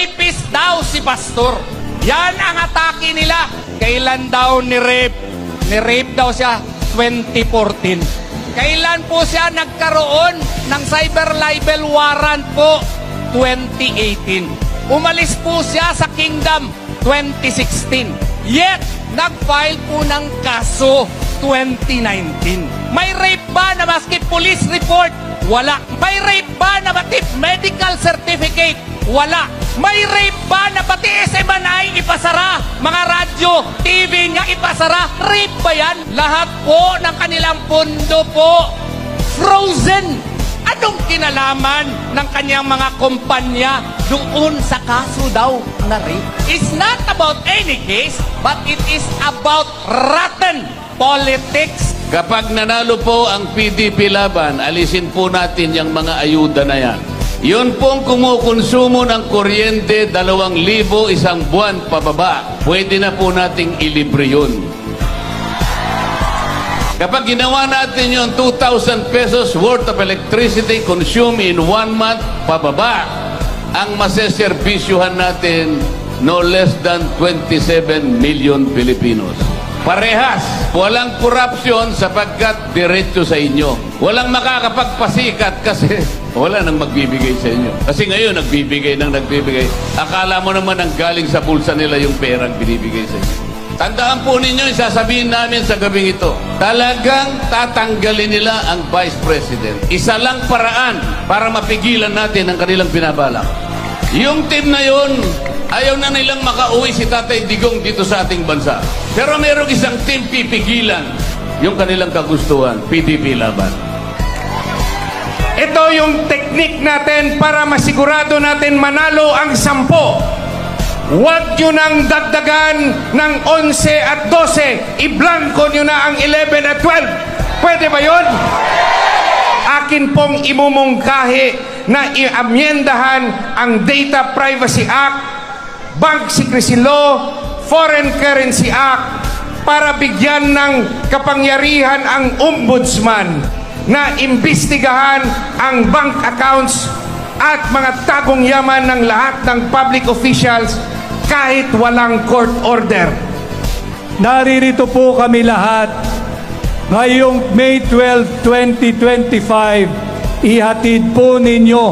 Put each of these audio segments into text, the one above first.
rapist daw si pastor. Yan ang atake nila. Kailan daw ni-rape? Ni-rape daw siya 2014. Kailan po siya nagkaroon ng cyber libel warrant po? 2018. Umalis po siya sa kingdom 2016. Yet, nag-file po ng kaso 2019. May rape ba na maski police report? Wala. May rape ba na pati medical certificate? Wala. May rape ba na pati SMNI ipasara? Mga radyo, TV niya ipasara? Rape ba yan? Lahat po ng kanilang pondo po frozen. Anong kinalaman ng kanyang mga kumpanya doon sa kaso daw na rape? It's not about any case, but it is about rotten politics. Kapag nanalo po ang PDP laban, alisin po natin yung mga ayuda na yan. Yun pong kumukonsumo ng kuryente 2,000 isang buwan pababa. Pwede na po nating ilibre yun. Kapag ginawa natin yung 2,000 pesos worth of electricity consumed in 1 month pababa, ang maseserbisyuhan natin no less than 27 million Filipinos. Parehas, walang korupsyon sapagkat diretso sa inyo. Walang makakapagpasikat kasi wala nang magbibigay sa inyo. Kasi ngayon, nagbibigay. Akala mo naman ang galing sa bulsa nila yung perang binibigay sa inyo. Tandaan po ninyo, isasabihin namin sa gabing ito, talagang tatanggalin nila ang Vice President. Isa lang paraan para mapigilan natin ang kanilang binabalak. Yung team na yun, ayaw na nilang makauwi si Tatay Digong dito sa ating bansa. Pero mayroong isang team pipigilan yung kanilang kagustuhan, PDP laban. Ito yung teknik natin para masigurado natin manalo ang 10. Huwag nyo nang dagdagan ng 11 at 12. I-blanco nyo na ang 11 at 12. Pwede ba yun? Akin pong imumungkahi na i-amyendahan ang Data Privacy Act, Bank Secrecy Law, Foreign Currency Act para bigyan ng kapangyarihan ang ombudsman na imbestigahan ang bank accounts at mga tagong yaman ng lahat ng public officials kahit walang court order. Naririto po kami lahat ngayong May 12, 2025. Ihatid po ninyo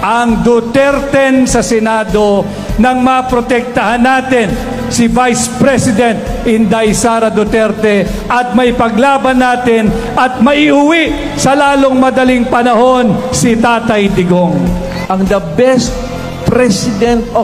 ang Duterte sa Senado nang maprotektahan natin si Vice President Inday Sara Duterte at may paglaban natin at maiuwi sa lalong madaling panahon si Tatay Digong. Ang the best president of